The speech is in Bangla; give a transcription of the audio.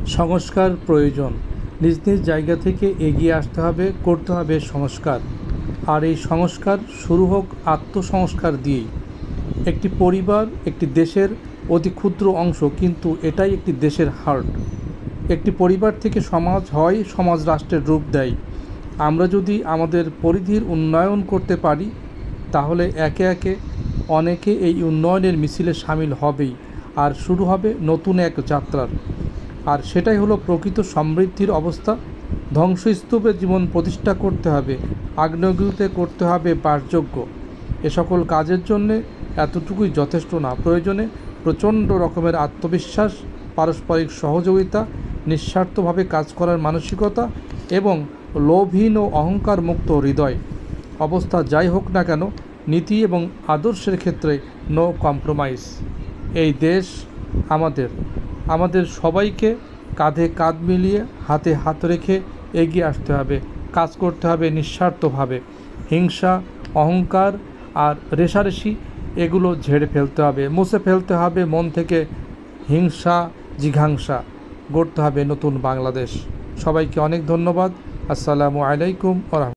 সংস্কার প্রয়োজন। নিজ নিজ জায়গা থেকে এগিয়ে আসতে হবে, করতে হবে সংস্কার। আর এই সংস্কার শুরু হোক আত্মসংস্কার দিয়েই। একটি পরিবার একটি দেশের অতি ক্ষুদ্র অংশ, কিন্তু এটাই একটি দেশের হার্ট। একটি পরিবার থেকে সমাজ হয়, সমাজ রাষ্ট্রের রূপ দেয়। আমরা যদি আমাদের পরিধির উন্নয়ন করতে পারি, তাহলে একে একে অনেকে এই উন্নয়নের মিছিলে সামিল হবেই, আর শুরু হবে নতুন এক যাত্রার। আর সেটাই হলো প্রকৃত সমৃদ্ধির অবস্থা। ধ্বংসস্তূপে জীবন প্রতিষ্ঠা করতে হবে, আগ্নেয়গিরিতে করতে হবে বাসযোগ্য। এ সকল কাজের জন্যে এতটুকুই যথেষ্ট না, প্রয়োজনে প্রচণ্ড রকমের আত্মবিশ্বাস, পারস্পরিক সহযোগিতা, নিঃস্বার্থভাবে কাজ করার মানসিকতা এবং লোভহীন ও অহংকার মুক্ত হৃদয়। অবস্থা যাই হোক না কেন, নীতি এবং আদর্শের ক্ষেত্রে নো কম্প্রোমাইজ। এই দেশ আমাদের সবাইকে কাঁধে কাঁধ মিলিয়ে হাতে হাত রেখে এগিয়ে আসতে হবে, কাজ করতে হবে নিঃস্বার্থভাবে। হিংসা, অহংকার আর রেষারেষি এগুলো ঝেড়ে ফেলতে হবে, মুছে ফেলতে হবে মন থেকে হিংসা, জিঘাংসা। গড়তে হবে নতুন বাংলাদেশ। সবাইকে অনেক ধন্যবাদ। আসসালামু আলাইকুম ওয়া রাহমাতুল্লাহ।